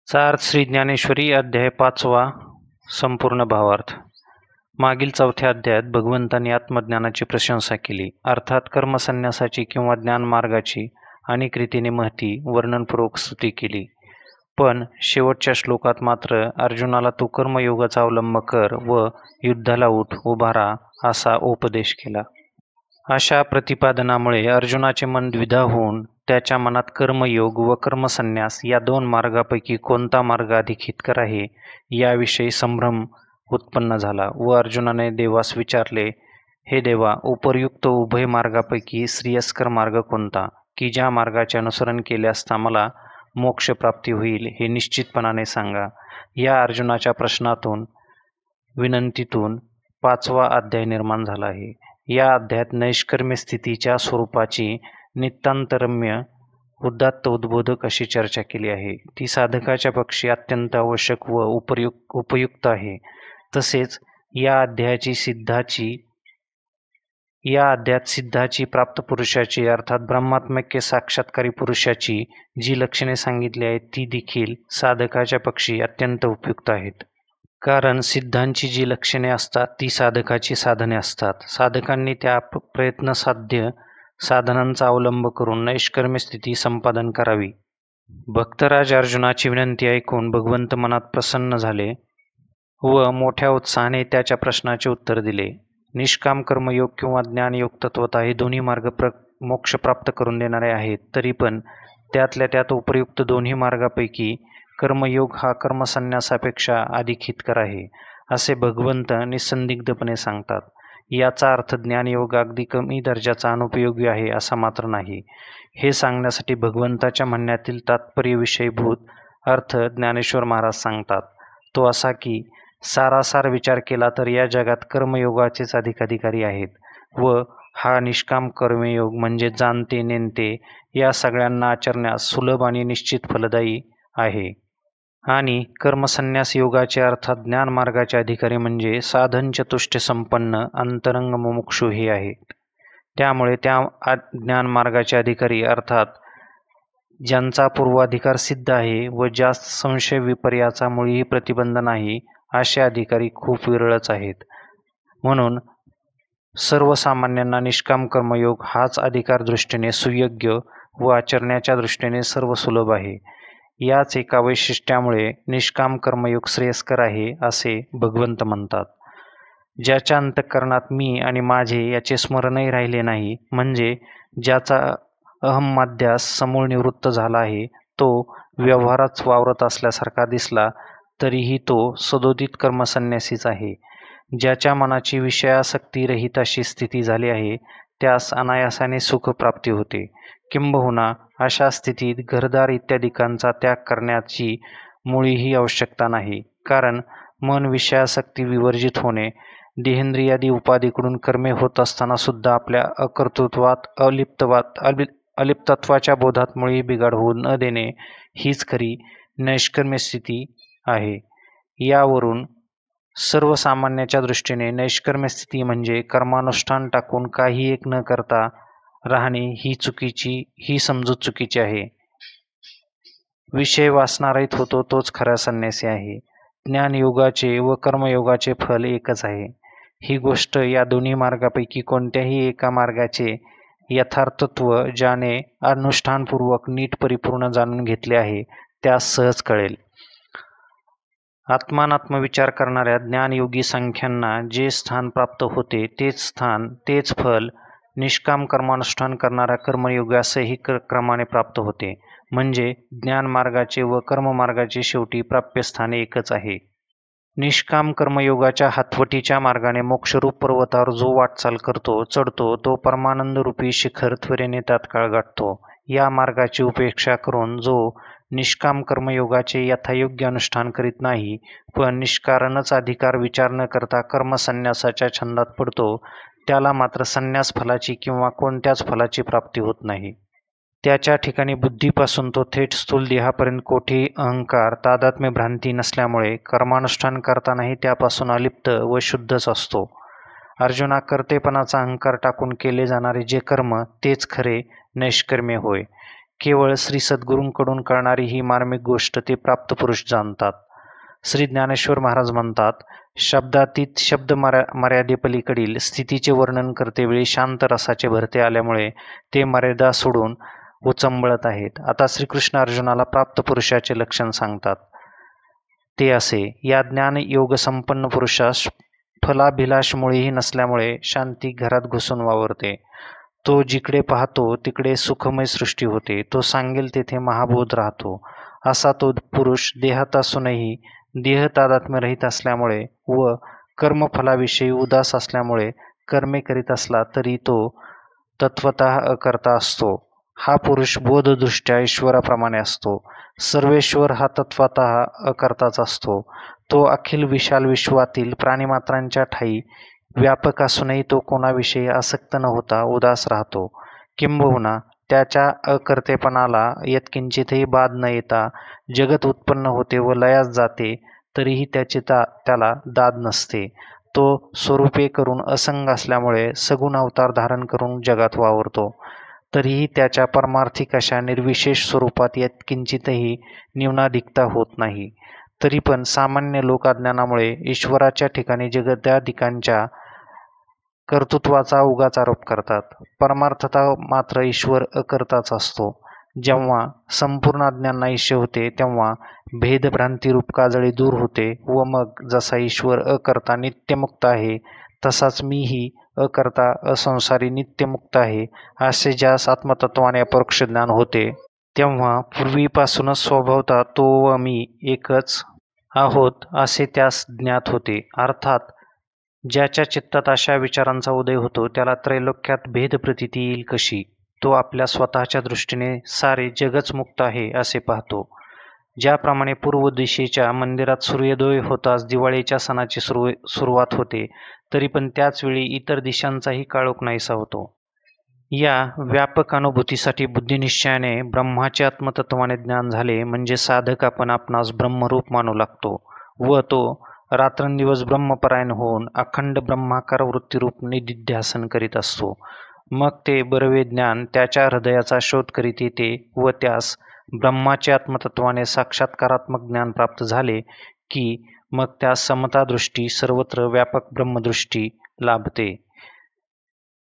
सार्थ श्री ज्ञानेश्वरी अध्याय 5वा संपूर्ण भावार्थ. मागील 4थ्या अध्यायात भगवंतांनी आत्मज्ञानाची प्रशंसा केली, अर्थात कर्मसन्यासाची किंवा ज्ञानमार्गाची अनेक रीतीने महती वर्णनपूर्वक स्तुती केली. पण शेवटच्या श्लोकात मात्र अर्जुनाला तू कर्मयोगाचा अवलंब कर व युद्धाला उठ उभा राहा असा उपदेश केला. अशा प्रतिपादनामुळे अर्जुनाचे मन द्विधा होऊन त्याच्या मनात कर्मयोग व कर्मसन्यास या दोन मार्गापैकी कोणता मार्ग अधिक हितकर आहे याविषयी संभ्रम उत्पन्न झाला व अर्जुनाने देवास विचारले, हे देवा, उपर्युक्त उभय मार्गापैकी श्रेयस्कर मार्ग कोणता, की ज्या मार्गाचे अनुसरण केले असता मला मोक्षप्राप्ती होईल हे निश्चितपणाने सांगा. या अर्जुनाच्या प्रश्नातून विनंतीतून 5वा अध्याय निर्माण झाला आहे. या अध्यायात नैष्कर्म्य स्थितीच्या स्वरूपाची नितांतरम्य उदात्त उद्बोधक अशी चर्चा केली आहे. ती साधकाच्या पक्षी अत्यंत आवश्यक व उपयुक्त आहे. तसेच या अध्यायात सिद्धाची प्राप्त पुरुषाची अर्थात ब्रह्मात्मक साक्षात्कारी पुरुषाची जी लक्षणे सांगितली आहेत ती देखील साधकाच्या पक्षी अत्यंत उपयुक्त आहेत. कारण सिद्धांची जी लक्षणे असतात ती साधकाची साधने असतात. साधकांनी त्या प्रयत्नसाध्य साधनांचा अवलंब करून नैष्कर्म्य स्थिती संपादन करावी. भक्तराज अर्जुनाची विनंती ऐकून भगवंत मनात प्रसन्न झाले व मोठ्या उत्साहाने त्याच्या प्रश्नाचे उत्तर दिले. निष्काम कर्मयोग किंवा ज्ञानयोग तत्वतः हे दोन्ही मार्ग मोक्ष प्राप्त करून देणारे आहेत. तरी पण त्यातल्या त्यात उपयुक्त दोन्ही मार्गापैकी कर्मयोग हा कर्मसन्यासापेक्षा अधिक हितकर आहे असे भगवंत निसंदिग्धपणे सांगतात. याचा अर्थ ज्ञानयोग अगदी कमी दर्जाचा अनुपयोगी आहे असा मात्र नाही. हे सांगण्यासाठी भगवंताच्या म्हणण्यातील तात्पर्यविषयीभूत अर्थ ज्ञानेश्वर महाराज सांगतात. तो असा की सारासार विचार केला तर या जगात कर्मयोगाचेच अधिकारी आहेत व हा निष्काम कर्मयोग म्हणजे जाणते नेणते या सगळ्यांना आचरण्यास सुलभ आणि निश्चित फलदायी आहे. आणि कर्मसन्यास योगाचे अर्थात ज्ञान मार्गाचे अधिकारी म्हणजे साधन चतुष्टय संपन्न अंतरंग मुमुक्षु हे आहेत. त्यामुळे त्या ज्ञान मार्गाचे अधिकारी अर्थात ज्यांचा पूर्वाधिकार सिद्ध आहे व ज्यास संशय विपर्याचा मुळीही प्रतिबंध नाही असे अधिकारी खूप विरळच आहेत. म्हणून सर्वसामान्यांना निष्काम कर्मयोग हाच अधिकार दृष्टीने सुयोग्य व आचरण्याच्या दृष्टीने सर्व सुलभ आहे. याच एका वैशिष्ट्यामुळे निष्काम कर्मयोग श्रेयस्कर आहे असे भगवंत म्हणतात. ज्याच्या अंतःकरणात मी आणि माझे याचे स्मरणही राहिले नाही, म्हणजे ज्याचा अहम्माध्यास समूळ निवृत्त झाला आहे, तो व्यवहारात वावरत असल्यासारखा दिसला तरीही तो सदोदित कर्मसन्यासीच आहे. ज्याच्या मनाची विषयासक्ती रहित अशी स्थिती झाली आहे त्यास अनायासाने सुखप्राप्ती होते. किंबहुना अशा स्थितीत घरदार इत्यादिकांचा त्याग करण्याची मुळीही आवश्यकता नाही. कारण मन विषयासक्ती विवर्जित होणे, देहेंद्रियादी उपाधीकडून कर्मे होत असताना सुद्धा आपल्या अकर्तृत्वात अलिप्तत्वाच्या बोधात मुळी बिघाड होऊ न देणे हीच खरी नैष्कर्म्य स्थिती आहे. यावरून सर्वसामान्याच्या दृष्टीने नैष्कर्म्य स्थिती म्हणजे कर्मानुष्ठान टाकून काही एक न करता राहणे ही समजूत चुकीची आहे. विषय वासनारहित होतो तोच खरा संन्यासी आहे. ज्ञानयोगाचे व कर्मयोगाचे फल एकच आहे. ही गोष्ट या दोन्ही मार्गापैकी कोणत्याही एका मार्गाचे यथार्थत्व ज्याने अनुष्ठानपूर्वक नीट परिपूर्ण जाणून घेतले आहे त्यास सहज कळेल. आत्मानात्मविचार करणाऱ्या ज्ञानयोगी संख्यांना जे स्थान प्राप्त होते तेच स्थान तेच फल निष्काम कर्मानुष्ठान करणाऱ्या कर्मयोगासही क्रमाने प्राप्त होते. म्हणजे ज्ञानमार्गाचे व कर्ममार्गाचे शेवटी प्राप्यस्थान एकच आहे. निष्काम कर्मयोगाच्या हातवटीच्या मार्गाने मोक्षरूप पर्वतावर जो वाटचाल करतो चढतो तो परमानंद रूपी शिखर त्वरेने तात्काळ गाठतो. या मार्गाची उपेक्षा करून जो निष्काम कर्मयोगाचे यथायोग्य अनुष्ठान करीत नाही पण निष्कारणच अधिकार विचार न करता कर्मसन्यासाच्या छंदात पडतो त्याला मात्र संन्यास फलाची किंवा कोणत्याच फलाची प्राप्ती होत नाही. त्याच्या ठिकाणी बुद्धीपासून तो थेट स्थूल देहापर्यंत कोठेही अहंकार तादात्म्य भ्रांती नसल्यामुळे कर्मानुष्ठान करतानाही त्यापासून अलिप्त व शुद्धच असतो. अर्जुना, कर्तेपणाचा अहंकार टाकून केले जाणारे जे कर्म तेच खरे नैष्कर्म्य होय. केवळ श्री सद्गुरूंकडून कळणारी ही मार्मिक गोष्ट ते प्राप्त पुरुष जाणतात. श्री ज्ञानेश्वर महाराज म्हणतात, शब्दातीत शब्द मर्यादेपलीकडील स्थितीचे वर्णन करतेवेळी शांत रसाचे भरते आल्यामुळे ते मर्यादा सोडून उचंबळत आहेत. आता श्रीकृष्ण अर्जुनाला प्राप्त पुरुषाचे लक्षण सांगतात. ते असे, या ज्ञान योग संपन्न पुरुषास फलाभिलाष मुळेही नसल्यामुळे शांती घरात घुसून वावरते. तो जिकडे पाहतो तिकडे सुखमय सृष्टी होते. तो सांगेल तेथे महाबोध राहतो. असा तो पुरुष देहात असूनही देह तादात्म्य रहित असल्यामुळे व कर्मफलाविषयी उदास असल्यामुळे कर्मे करीत असला तरी तो तत्वतः अकर्ता असतो. हा पुरुष बोधदृष्ट्या ईश्वराप्रमाणे असतो. सर्वेश्वर हा तत्वतः अकर्ताच असतो. तो अखिल विशाल विश्वातील प्राणिमात्रांच्या ठायी व्यापक असूनही तो कोणाविषयी आसक्त न होता उदास राहतो. किंबहुना त्याच्या अकर्तेपणाला यत्किंचितही बाध न येता जगत उत्पन्न होते व लयास जाते तरीही त्याला दाद नसते. तो स्वरूपे करून असंग असल्यामुळे सगुण अवतार धारण करून जगात वावरतो. तरीही त्याच्या परमार्थिक अशा निर्विशेष स्वरूपात यत्किंचितही न्यूनाधिकता होत नाही. तरी पण सामान्य लोकाज्ञानामुळे ईश्वराच्या ठिकाणी जगदाधिकांच्या कर्तृत्वाचा उगाच आरोप करतात. परमार्थता मात्र ईश्वर अकर्ताच असतो. जेव्हा संपूर्ण अज्ञान नाहीसे होते तेव्हा भेदभ्रांतीरूप काजळी दूर होते व मग जसा ईश्वर अकर्ता नित्यमुक्त आहे तसाच मीही अकर्ता असंसारी नित्यमुक्त आहे असे ज्यास आत्मतत्वाने अपरोक्ष ज्ञान होते तेव्हा पूर्वीपासूनच स्वभावतः तो व मी एकच आहोत असे त्यास ज्ञात होते. अर्थात ज्याच्या चित्तात अशा विचारांचा उदय होतो त्याला त्रैलोक्यात भेदप्रतीती येईल कशी? तो आपल्या स्वतःच्या दृष्टीने सारे जगच मुक्त आहे असे पाहतो. ज्याप्रमाणे पूर्व दिशेच्या मंदिरात सूर्योदय होताच दिवाळीच्या सणाची सुरुवात होते तरी पण त्याच वेळी इतर दिशांचाही काळोख नाहीसा होतो. या व्यापक अनुभूतीसाठी बुद्धिनिश्चयाने ब्रह्माचे आत्मतत्वाने ज्ञान झाले म्हणजे साधक आपण आपणास ब्रह्मरूप मानू लागतो व तो रात्रंदिवस ब्रह्मपरायण होऊन अखंड ब्रह्माकार वृत्तीरूप निदिध्यासन करीत असतो. मग ते बरवे ज्ञान त्याच्या हृदयाचा शोध करीत येते व त्यास ब्रह्माचे आत्मतत्वाने साक्षात्कारात्मक ज्ञान प्राप्त झाले की मग त्यास समतादृष्टी सर्वत्र व्यापक ब्रह्मदृष्टी लाभते.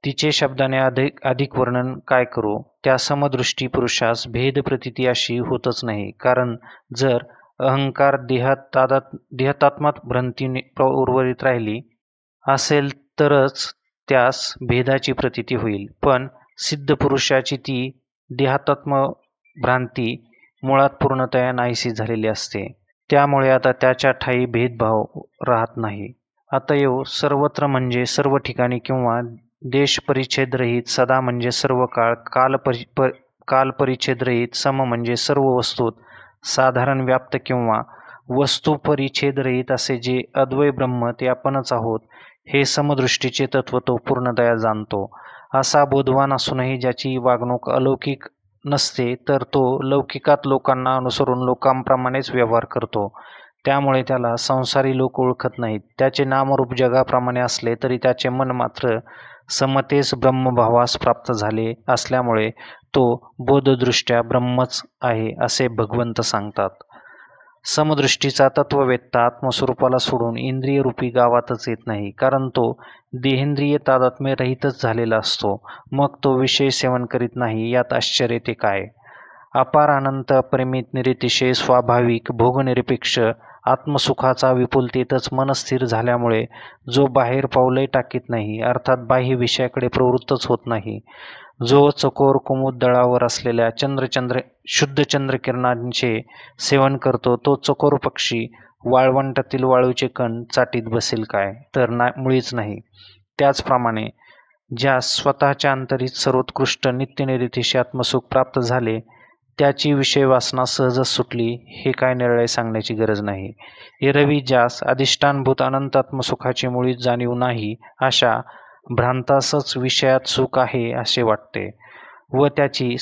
तिचे शब्दाने अधिक वर्णन काय करू? त्या समदृष्टी पुरुषास भेदप्रतीती अशी होतच नाही. कारण जर अहंकार देहतात्मात भ्रांती उर्वरित राहिली असेल तरच त्यास भेदाची प्रतीती होईल. पण सिद्ध पुरुषाची ती देहात्म भ्रांती मुळात पूर्णतया नाहीशी झालेली असते. त्यामुळे आता त्याच्या ठायी भेदभाव राहत नाही. अतएव सर्वत्र म्हणजे सर्व ठिकाणी किंवा देश परिच्छेदरहित, सदा म्हणजे सर्व काळ, काल परिच्छेदरहित, सम म्हणजे सर्व वस्तूत, साधारण व्याप्त किंवा वस्तू परिच्छेदरहित असे जे अद्वय ब्रह्म ते आपणच आहोत हे समदृष्टीचे तत्व तो पूर्णतया जाणतो. असा बोधवान असूनही ज्याची वागणूक अलौकिक नसते तर तो लौकिकात लोकांना अनुसरून लोकांप्रमाणेच व्यवहार करतो. त्यामुळे त्याला संसारी लोक ओळखत नाहीत. त्याचे नामरूप जगाप्रमाणे असले तरी त्याचे मन मात्र समतेस ब्रह्मभावास प्राप्त झाले असल्यामुळे तो बोधदृष्ट्या ब्रह्मच आहे असे भगवंत सांगतात. समदृष्टीचा तत्ववेत्ता आत्मस्वरूपाला सोडून इंद्रियरूपी गावातच येत नाही. कारण तो देहेंद्रिय तादात्म्य रहितच झालेला असतो. मग तो विषय सेवन करीत नाही. यात आश्चर्य ते काय? अपार अनंत अपरिमित निरतिशय स्वाभाविक भोगनिरपेक्ष आत्मसुखाचा विपुलतेतच मन स्थिर झाल्यामुळे जो बाहेर पाऊलही टाकीत नाही अर्थात बाह्य विषयाकडे प्रवृत्तच होत नाही, जो चकोर कुमुद दळावर असलेल्या शुद्ध चंद्रकिरणांचे सेवन करतो तो चकोर पक्षी वाळवंटातील वाळूचे कण चाटीत बसेल काय? तर मुळीच नाही. त्याचप्रमाणे ज्यास स्वतःच्या अंतरीत सर्वोत्कृष्ट नित्यनिरतिशय आत्मसुख प्राप्त झाले त्याची विषय वासना सहजच सुटली हे काय निराळे सांगण्याची गरज नाही. एरवी ज्यास अधिष्ठानभूत अनंत आत्मसुखाची मुळीच जाणीव नाही अशा भ्रांतासच विषयात सुख आहे असे वाटते व त्याची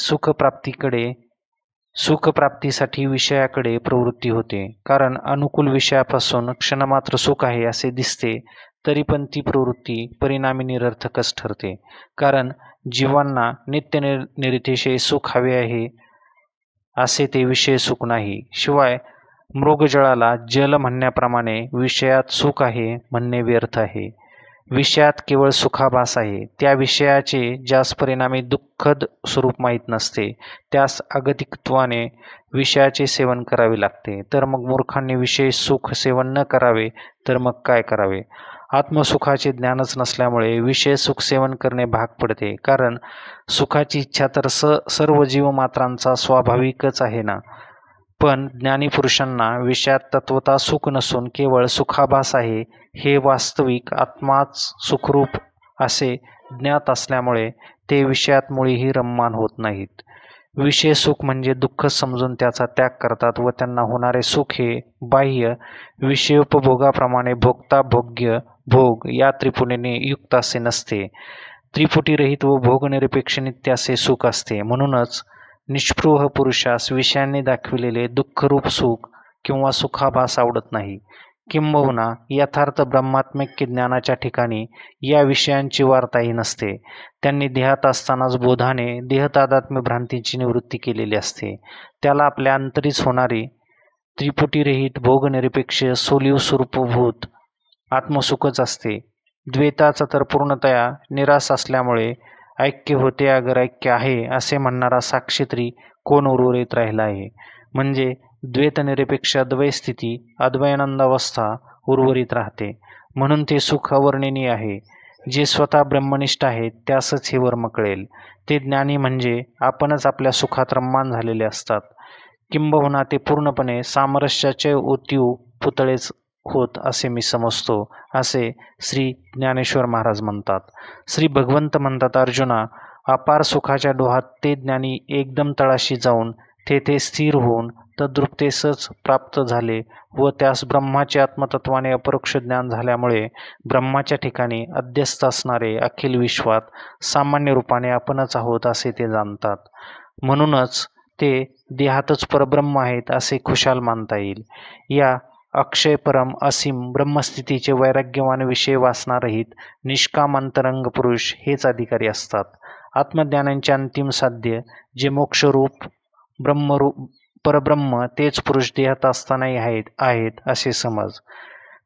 सुखप्राप्तीसाठी विषयाकडे प्रवृत्ती होते. कारण अनुकूल विषयापासून क्षणमात्र सुख आहे असे दिसते तरी पण ती प्रवृत्ती परिणामी निरर्थकच ठरते. कारण जीवांना नित्य निरतिशय सुख हवे आहे असे ते विषय सुख नाही. शिवाय मृगजळाला जल म्हणण्याप्रमाणे विषयात सुख आहे म्हणणे व्यर्थ आहे. विषयात केवळ सुखाभास आहे. त्या विषयाचे ज्यास परिणामी दुःखद स्वरूप माहीत नसते त्यास अगतिकत्वाने विषयाचे सेवन करावे लागते. तर मग मूर्खांनी विषय सुख सेवन न करावे तर मग काय करावे? आत्मसुखाचे ज्ञानच नसल्यामुळे विषय सुख सेवन करणे भाग पडते. कारण सुखाची इच्छा तर सर्व जीवमात्रांचा स्वाभाविकच आहे ना. पण ज्ञानी पुरुषांना विषयात तत्वता सुख नसून केवळ सुखाभास आहे हे वास्तविक आत्माच सुखरूप असे ज्ञात असल्यामुळे ते विषयात मुळीही रममाण होत नाहीत. विषय सुख म्हणजे दुःख समजून त्याचा त्याग करतात व त्यांना होणारे सुख हे बाह्य विषयोपभोगाप्रमाणे भोगता भोग्य भोग या त्रिपुटीने युक्त असे नसते. त्रिपुटीरहित व भोगनिरपेक्ष नित्य असे सुख असते. म्हणूनच निष्पृह पुरुषास विषयांनी दाखविलेले दुःखरूप सुख किंवा सुखाभास आवडत नाही. किंबहुना यथार्थ ब्रह्मात्मिक ज्ञानाच्या ठिकाणी या विषयांची वार्ताही नसते. त्यांनी देहात असतानाच बोधाने देहतादात्म्य भ्रांतीची निवृत्ती केलेली असते. त्याला आपल्या अंतरीच होणारी त्रिपुटीरहित भोगनिरपेक्ष सोलीव स्वरूपभूत आत्मसुखच असते. द्वैताचा तर पूर्णतया निराश असल्यामुळे ऐक्य होते अगर ऐक्य आहे असे म्हणणारा साक्षी तरी कोण उर्वरित राहिला आहे? म्हणजे द्वैतनिरपेक्ष अद्वय स्थिती अद्वयानंदावस्था उर्वरित राहते. म्हणून ते सुख अवर्णनीय आहे. जे स्वतः ब्रह्मनिष्ठ आहेत त्यासच हे वर्म कळेल. ते ज्ञानी म्हणजे आपणच आपल्या सुखात रममाण झालेले असतात. किंबहुना ते पूर्णपणे सामरस्याचे ओतीव पुतळेच होत असे मी समजतो, असे श्री ज्ञानेश्वर महाराज म्हणतात. श्री भगवंत म्हणतात, अर्जुना, अपार सुखाच्या डोहात ते ज्ञानी एकदम तळाशी जाऊन तेथे स्थिर होऊन तद्रूपतेसच प्राप्त झाले व त्यास ब्रह्माचे आत्मतत्वाने अपरोक्ष ज्ञान झाल्यामुळे ब्रह्माच्या ठिकाणी अध्यस्त असणारे अखिल विश्वात सामान्य रूपाने आपणच आहोत असे ते जाणतात. म्हणूनच ते देहातच परब्रह्म आहेत असे खुशाल मानता येईल. या अक्षय परम असीम ब्रह्मस्थितीचे वैराग्यवान विषय वासनारहित निष्काम अंतरंग पुरुष हेच अधिकारी असतात. आत्मज्ञानांचे अंतिम साध्य जे मोक्षरूप ब्रह्मरूप परब्रह्म तेच पुरुष देहात असतानाही आहेत असे समज.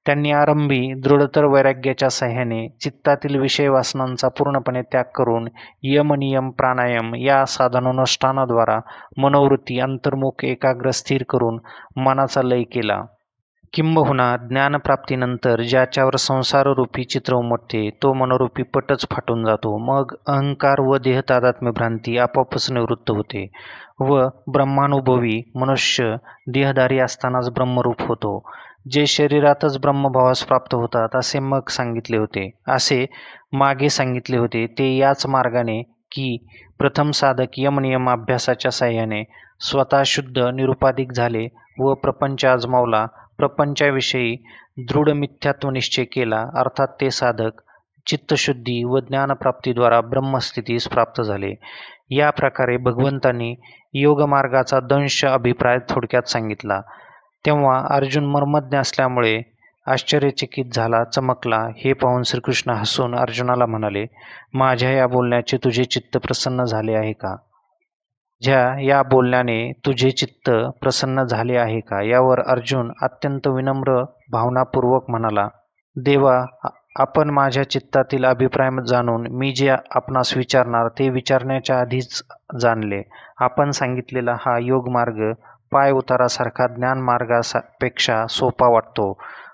त्यांनी आरंभी दृढतर वैराग्याच्या साह्याने चित्तातील विषय वासनांचा पूर्णपणे त्याग करून यम नियम प्राणायाम या साधनानुष्ठानाद्वारा मनोवृत्ती अंतर्मुख एकाग्र स्थिर करून मनाचा लय केला. किंबहुना ज्ञानप्राप्तीनंतर ज्याच्यावर संसाररूपी चित्र उमटते तो मनोरूपी पटच फाटून जातो. मग अहंकार व देहतादात्म्य भ्रांती आपोआपच निवृत्त होते व ब्रह्मानुभवी मनुष्य देहधारी असतानाच ब्रह्मरूप होतो. जे शरीरातच ब्रह्मभावास प्राप्त होतात असे मग सांगितले होते, असे मागे सांगितले होते ते याच मार्गाने की प्रथम साधक यमनियम अभ्यासाच्या साह्याने स्वतः शुद्ध निरुपाधिक झाले व प्रपंच आजमावला, प्रपंचाविषयी दृढ मिथ्यात्व निश्चय केला, अर्थात ते साधक चित्तशुद्धी व ज्ञानप्राप्तीद्वारा ब्रह्मस्थितीस प्राप्त झाले. या प्रकारे भगवंतांनी योगमार्गाचा दंश अभिप्राय थोडक्यात सांगितला. तेव्हा अर्जुन मर्मज्ञ असल्यामुळे आश्चर्यचकित झाला, चमकला. हे पाहून श्रीकृष्ण हसून अर्जुनाला म्हणाले, माझ्या या बोलण्याचे तुझे चित्त प्रसन्न झाले आहे का? या बोलण्याने तुझे चित्त प्रसन्न झाले आहे का? यावर अर्जुन अत्यंत विनम्र भावनापूर्वक म्हणाला, देवा, आपण माझ्या चित्तातील अभिप्राय जाणून मी जे आपणास विचारणार ते विचारण्याच्या आधीच जाणले. आपण सांगितलेला हा योगमार्ग पाय उतारासारखा ज्ञानमार्गापेक्षा सोपा वाटतो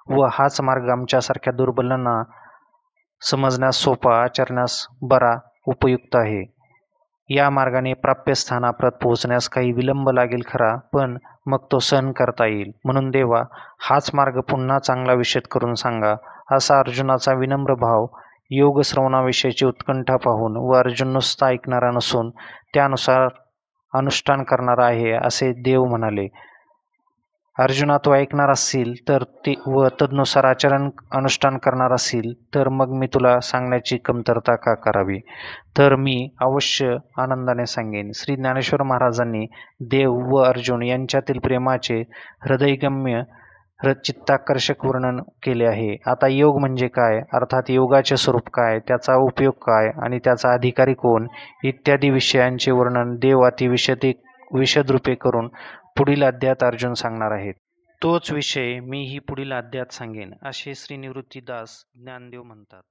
व हाच मार्ग आमच्यासारख्या दुर्बलांना समजण्यास सोपा, आचरण्यास बरा उपयुक्त आहे. या मार्गाने प्राप्यस्थानाप्रत पोहोचण्यास काही विलंब लागेल खरा, पण मग तो सहन करता येईल. म्हणून देवा, हाच मार्ग पुन्हा चांगला विशद करून सांगा. असा अर्जुनाचा विनम्र भाव योग श्रवणाविषयीची उत्कंठा पाहून व अर्जुन नुसता ऐकणारा नसून त्यानुसार अनुष्ठान करणारा आहे असे देव म्हणाले. अर्जुना, तो ऐकणार असशील तर ते व तदनुसार आचरण अनुष्ठान करणार असेल तर मग मी तुला सांगण्याची कमतरता का करावी? तर मी अवश्य आनंदाने सांगेन. श्री ज्ञानेश्वर महाराजांनी देव व अर्जुन यांच्यातील प्रेमाचे हृदयगम्य चित्ताकर्षक वर्णन केले आहे. आता योग म्हणजे काय, अर्थात योगाचे स्वरूप काय, त्याचा उपयोग काय आणि त्याचा अधिकारी कोण इत्यादी विषयांचे वर्णन देव अतिविशद विशदरूपे करून पुढील अध्यायात अर्जुन सांगणार आहेत. तोच विषय मीही पुढील अध्यायात सांगेन, असे श्री निवृत्तीदास ज्ञानदेव म्हणतात.